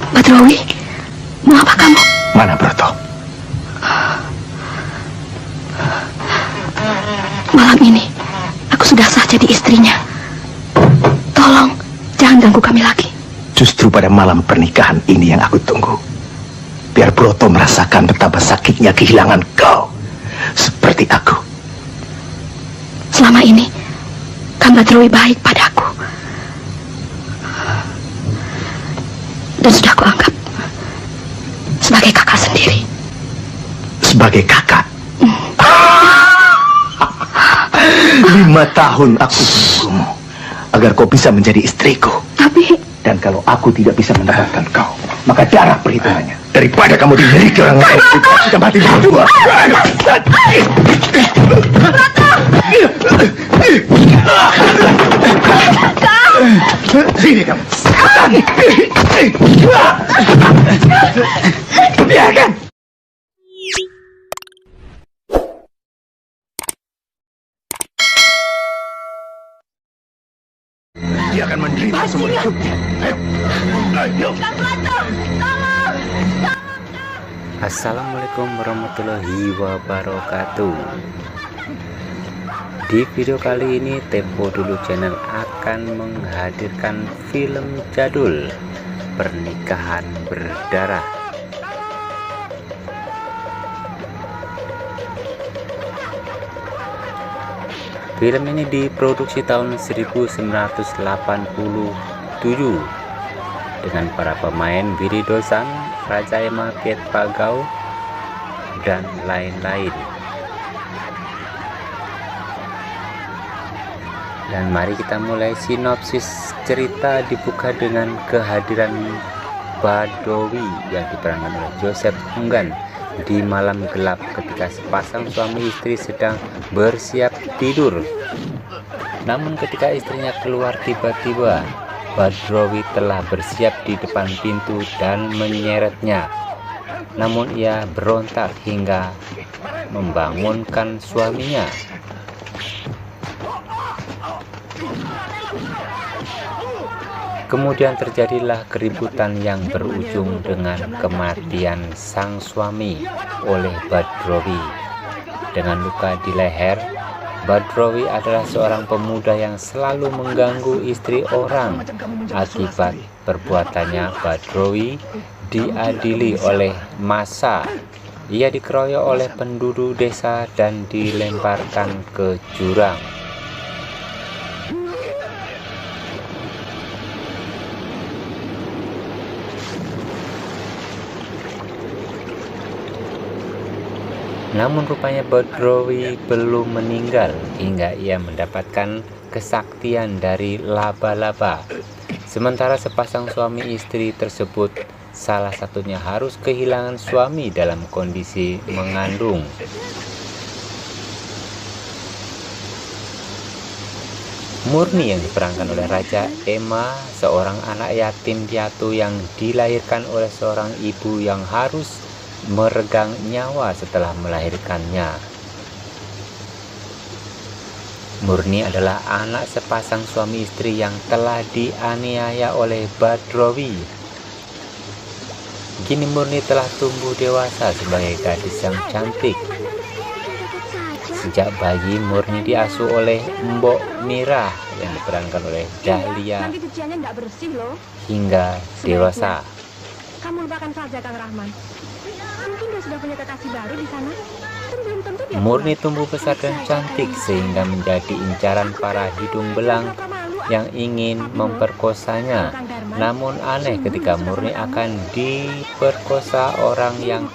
Badrowi, mau apa kamu? Mana Broto? Malam ini, aku sudah sah jadi istrinya. Tolong, jangan ganggu kami lagi. Justru pada malam pernikahan ini yang aku tunggu. Biar Broto merasakan betapa sakitnya kehilangan kau. Seperti aku. Selama ini, Kang Badrowi baik padaku. Dan sudah kuanggap sebagai kakak sendiri. Sebagai kakak? 5 tahun aku menunggumu agar kau bisa menjadi istriku. Tapi... Dan kalau aku tidak bisa mendapatkan kau, maka darah perhitungannya. Daripada kamu dimiliki orang lain, kita mati berdua. Sini kamu. Biarkan. Dia akan menderita semua hidupnya. Ayo. Assalamualaikum warahmatullahi wabarakatuh. Di video kali ini Tempo Dulu Channel akan menghadirkan film jadul Pernikahan Berdarah. Film ini diproduksi tahun 1987 dengan para pemain Willy Dozan, Raja Emma Piet Pagau, dan lain-lain. Dan mari kita mulai sinopsis cerita. Dibuka dengan kehadiran Badrowi yang diperankan oleh Joseph Enggan di malam gelap ketika sepasang suami istri sedang bersiap tidur. Namun ketika istrinya keluar tiba-tiba, Badrowi telah bersiap di depan pintu dan menyeretnya. Namun ia berontak hingga membangunkan suaminya. Kemudian terjadilah keributan yang berujung dengan kematian sang suami oleh Badrowi. Dengan luka di leher, Badrowi adalah seorang pemuda yang selalu mengganggu istri orang. Akibat perbuatannya, Badrowi diadili oleh massa. Ia dikeroyok oleh penduduk desa dan dilemparkan ke jurang. Namun rupanya Badrowi belum meninggal hingga ia mendapatkan kesaktian dari laba-laba. Sementara sepasang suami istri tersebut salah satunya harus kehilangan suami dalam kondisi mengandung. Murni yang diperankan oleh Raja Emma, seorang anak yatim piatu yang dilahirkan oleh seorang ibu yang harus meregang nyawa setelah melahirkannya. Murni adalah anak sepasang suami istri yang telah dianiaya oleh Badrowi. Kini Murni telah tumbuh dewasa sebagai gadis yang cantik. Sejak bayi, Murni diasuh oleh Mbok Mirah yang diperankan oleh Dahlia hingga dewasa. Kamu lupakan saja Kang Rahman. Mungkin dia sudah punya kekasih baru di sana. Belum tentu dia. Murni tumbuh besar dan cantik sehingga menjadi incaran para hidung belang yang ingin memperkosanya. Namun aneh ketika Murni akan diperkosa, orang yang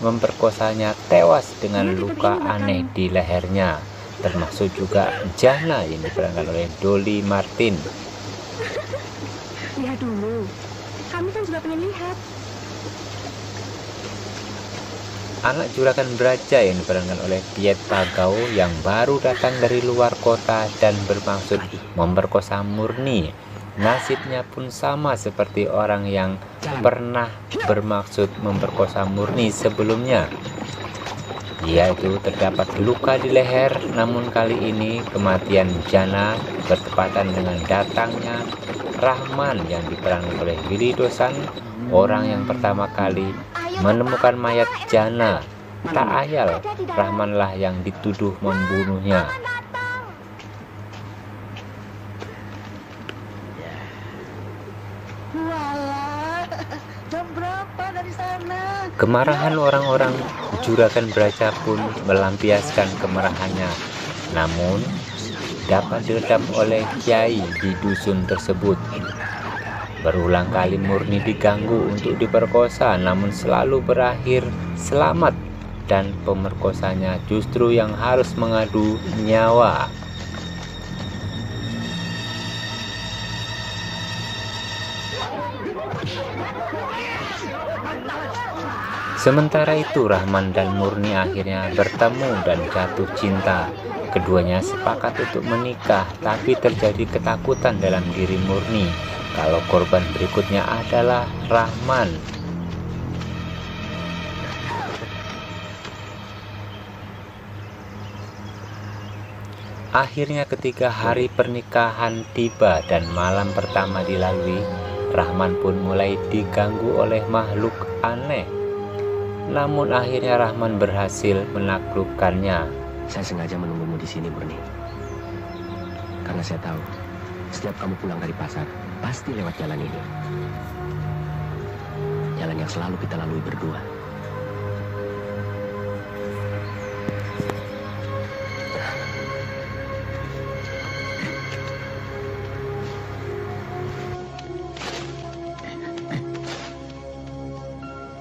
memperkosanya tewas dengan luka aneh di lehernya. Termasuk juga Jana yang diperankan oleh Dolly Martin. sudah pengen lihat. Anak juragan beraja yang diperankan oleh Piet Pagau yang baru datang dari luar kota dan bermaksud memperkosa Murni. Nasibnya pun sama seperti orang yang pernah bermaksud memperkosa Murni sebelumnya, yaitu terdapat luka di leher. Namun kali ini kematian Jana bertepatan dengan datangnya Rahman yang diperankan oleh Willy Dosan, orang yang pertama kali menemukan mayat Jana. Tak ayal, Rahmanlah yang dituduh membunuhnya. Jam berapa dari sana? Kemarahan orang-orang juragan beraja pun melampiaskan kemarahannya, namun dapat diredam oleh kiai di dusun tersebut. Berulang kali Murni diganggu untuk diperkosa, namun selalu berakhir selamat, dan pemerkosanya justru yang harus mengadu nyawa. Sementara itu Rahman dan Murni akhirnya bertemu dan jatuh cinta. Keduanya sepakat untuk menikah, tapi terjadi ketakutan dalam diri Murni kalau korban berikutnya adalah Rahman. Akhirnya ketika hari pernikahan tiba dan malam pertama dilalui, Rahman pun mulai diganggu oleh makhluk aneh. Namun akhirnya Rahman berhasil menaklukkannya. Saya sengaja menunggumu di sini, Murni. Karena saya tahu, setiap kamu pulang dari pasar, pasti lewat jalan ini. Jalan yang selalu kita lalui berdua.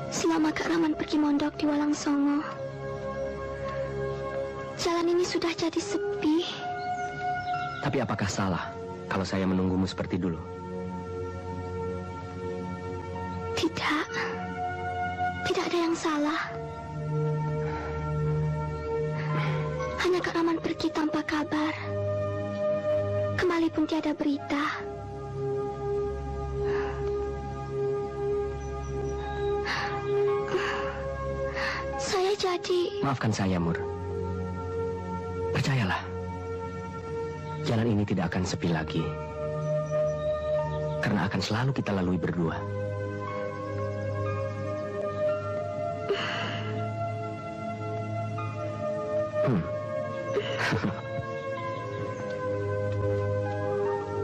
Selama Kak Rahman pergi mondok di Walang Songo, jalan ini sudah jadi sepi. Tapi apakah salah kalau saya menunggumu seperti dulu? Tidak, tidak ada yang salah. Hanya Kak Rahman pergi tanpa kabar. Kembali pun tiada berita. Saya jadi... Maafkan saya, Mur. Percayalah, jalan ini tidak akan sepi lagi. Karena akan selalu kita lalui berdua.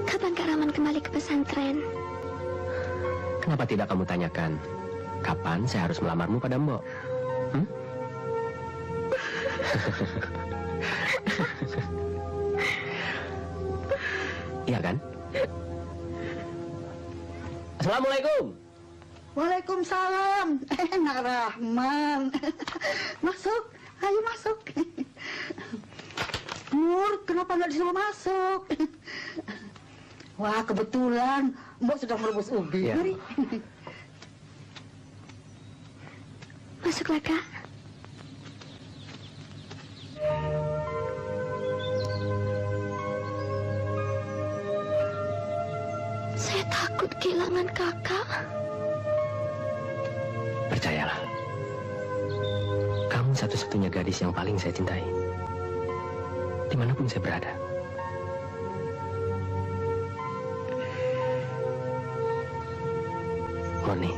Kapan Kak Rahman kembali ke pesantren? Kenapa tidak kamu tanyakan, kapan saya harus melamarmu pada Mbok? Iya kan? Assalamualaikum. Waalaikumsalam. Nak Rahman. Masuk, ayo masuk. Nur, kenapa nggak disuruh masuk? Wah, kebetulan Mbok sedang merebus ubi. Ya. Mari. Masuklah, Kak. Saya takut kehilangan Kakak. Percayalah, kamu satu-satunya gadis yang paling saya cintai. Dimanapun saya berada. Murni.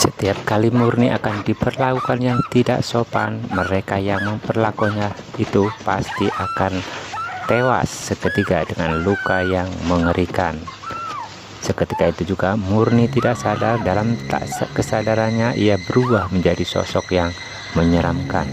Setiap kali Murni akan diperlakukan yang tidak sopan, mereka yang memperlakukannya itu pasti akan tewas seketika dengan luka yang mengerikan. Seketika itu juga Murni tidak sadar, dalam tak kesadarannya ia berubah menjadi sosok yang menyeramkan.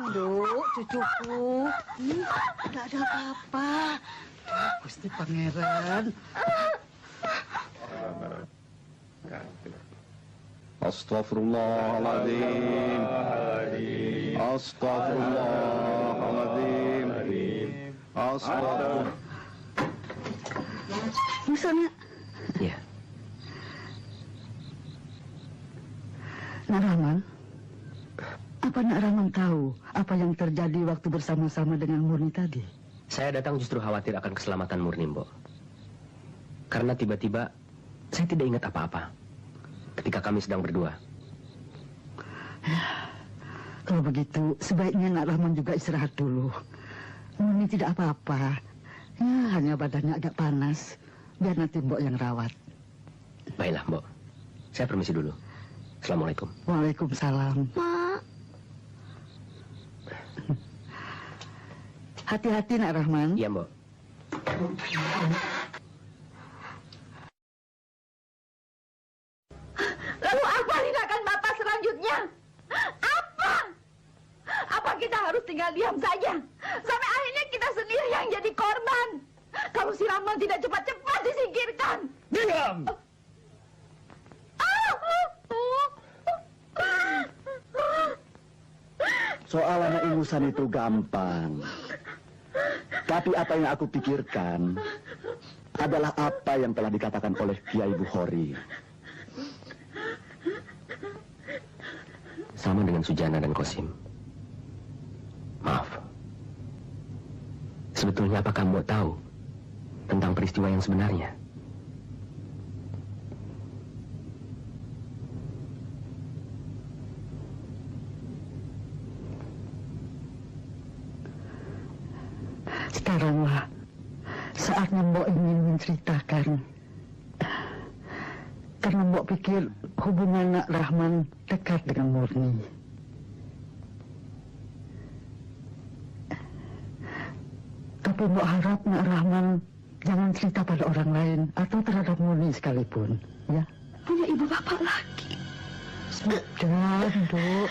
Nduk, cucuku. Tidak ada apa-apa. Gusti Pangeran. Astaghfirullahaladzim. Astaghfirullahaladzim. Astaghfirullah. Misalnya, Ya. Nak Rahman, apa Nak Rahman tahu apa yang terjadi waktu bersama-sama dengan Murni tadi? Saya datang justru khawatir akan keselamatan Murni, Mbok. Karena tiba-tiba saya tidak ingat apa-apa ketika kami sedang berdua. Kalau begitu, sebaiknya Nak Rahman juga istirahat dulu. Murni tidak apa-apa. Ya, hanya badannya agak panas. Biar nanti Mbok yang rawat. Baiklah, Mbok. Saya permisi dulu. Assalamualaikum. Waalaikumsalam. Mak. Hati-hati Nak Rahman. Iya, Mbok. Lalu apa tindakan Bapak selanjutnya? Apa? Apa kita harus tinggal diam saja? Sampai akhirnya kita sendiri yang jadi korban. Kalau si Rahman tidak cepat-cepat disingkirkan. Diam! Soal anak ingusan itu gampang. Tapi apa yang aku pikirkan adalah apa yang telah dikatakan oleh Kiai Bukhari. Sama dengan Sujana dan Kosim. Maaf. Sebetulnya apakah Mbok tahu tentang peristiwa yang sebenarnya? Sekaranglah saatnya Mbok ingin menceritakan. Karena Mbok pikir hubungan Nak Rahman dekat dengan Murni. Tapi Mbok harap Nak Rahman jangan cerita pada orang lain atau terhadap Murni sekalipun, ya? Punya ibu bapak lagi. Sudah, Nduk.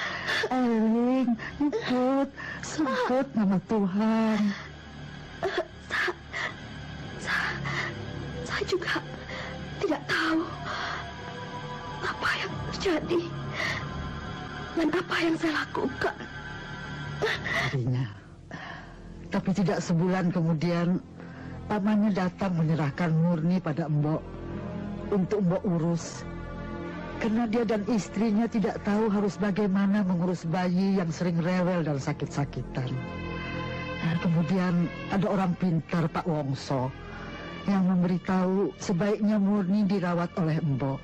Eling, ikut, sebut nama Tuhan. Saya juga tidak tahu apa yang terjadi dan apa yang saya lakukan. Tadinya. Tapi tidak sebulan kemudian, pamannya datang menyerahkan Murni pada Mbok untuk Mbok urus. Karena dia dan istrinya tidak tahu harus bagaimana mengurus bayi yang sering rewel dan sakit-sakitan. Nah, kemudian ada orang pintar, Pak Wongso, yang memberitahu sebaiknya Murni dirawat oleh Mbok.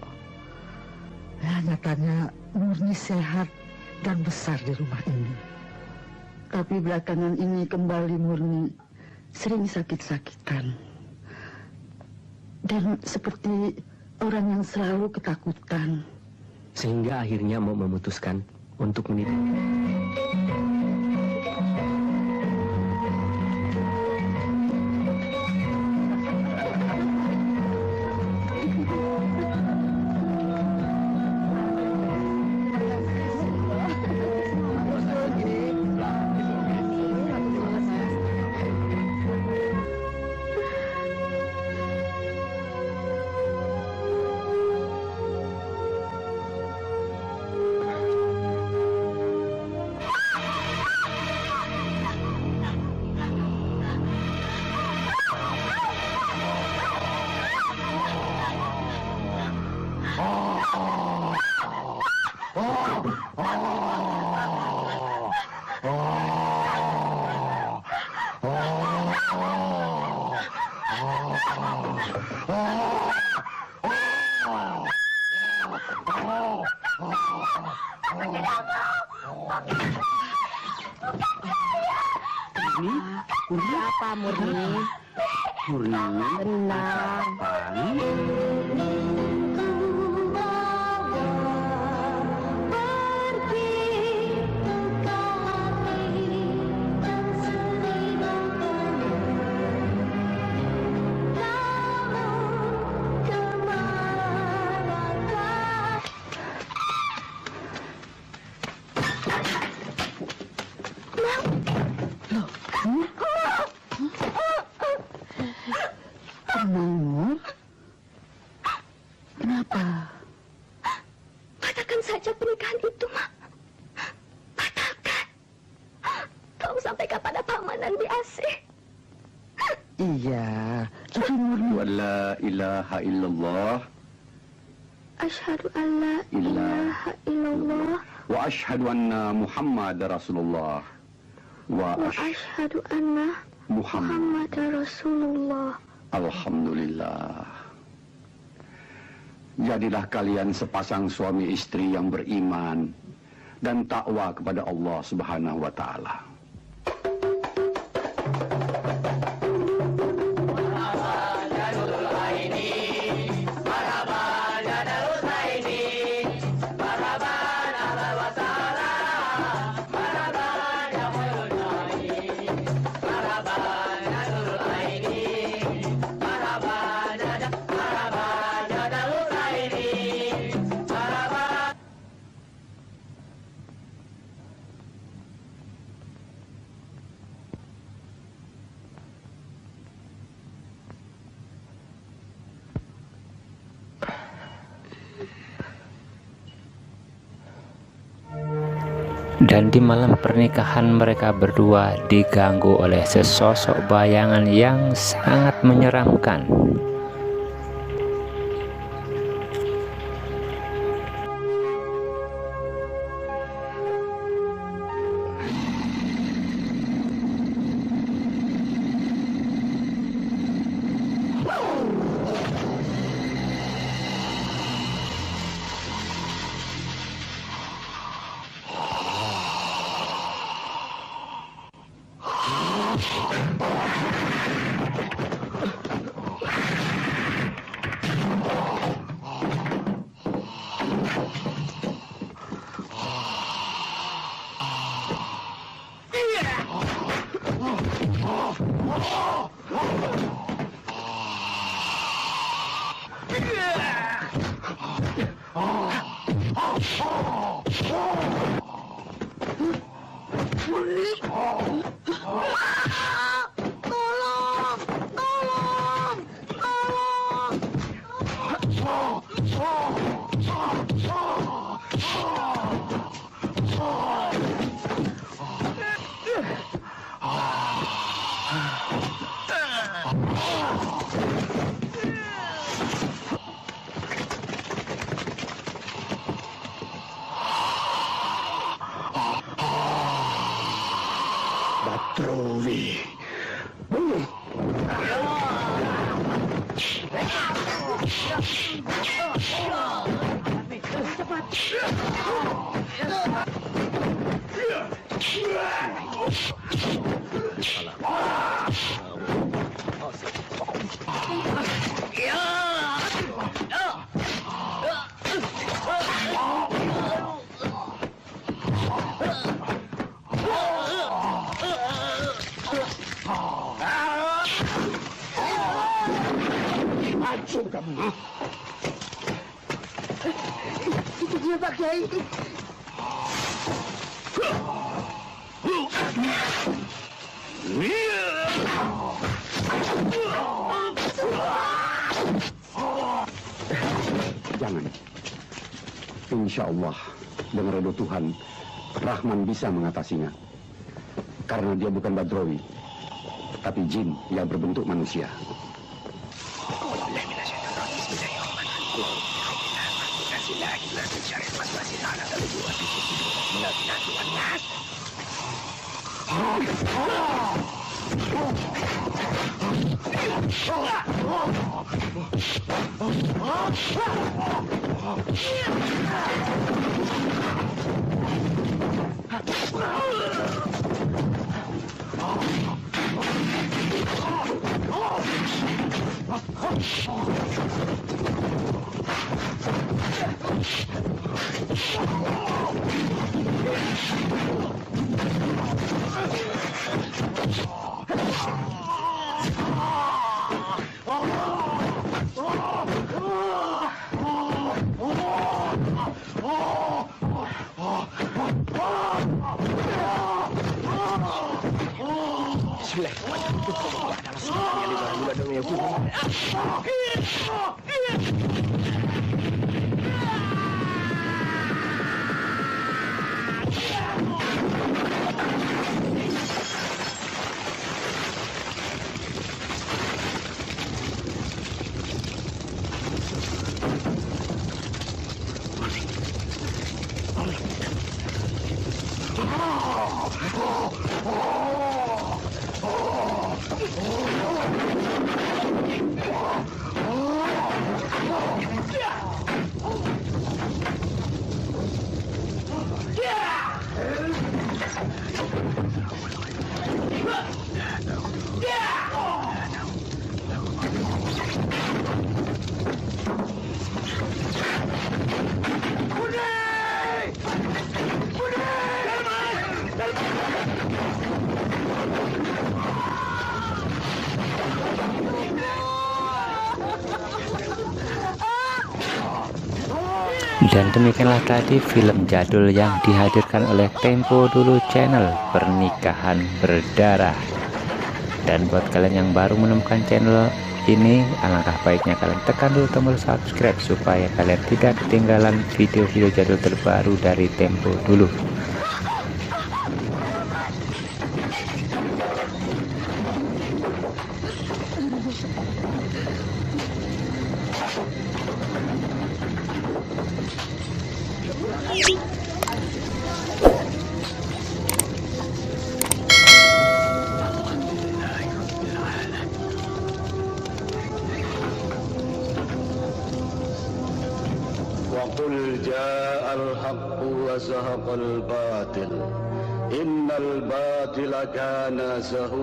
Nah, nyatanya Murni sehat dan besar di rumah ini. Tapi belakangan ini kembali Murni sering sakit-sakitan. Dan seperti orang yang selalu ketakutan. Sehingga akhirnya mau memutuskan untuk mendidik. Apa Murni? Tenang. Nur, kenapa? Batalkan saja pernikahan itu, Mak. Batalkan. Kau sampaikan pada paman dan biasa. Iya, tapi Murni... Wala ilaha illallah Asyhadu an la ilaha illallah wa ashhadu anna Muhammad Rasulullah wa wa asyhadu anna Muhammad. Muhammadar Rasulullah. Alhamdulillah. Jadilah kalian sepasang suami istri yang beriman dan takwa kepada Allah Subhanahu wa taala. Dan di malam pernikahan mereka berdua diganggu oleh sesosok bayangan yang sangat menyeramkan. Batrowi. kamu. Itu dia Pak Kiai. Jangan. Insya Allah, dengan ridho Tuhan, Rahman bisa mengatasinya. Karena dia bukan Badrowi, tapi jin yang berbentuk manusia. Dan demikianlah tadi film jadul yang dihadirkan oleh Tempo Dulu Channel, Pernikahan Berdarah. Dan buat kalian yang baru menemukan channel ini, alangkah baiknya kalian tekan dulu tombol subscribe supaya kalian tidak ketinggalan video-video jadul terbaru dari Tempo Dulu. وقل جاء الحق وزهق الباطل إن الباطل كان زهوقا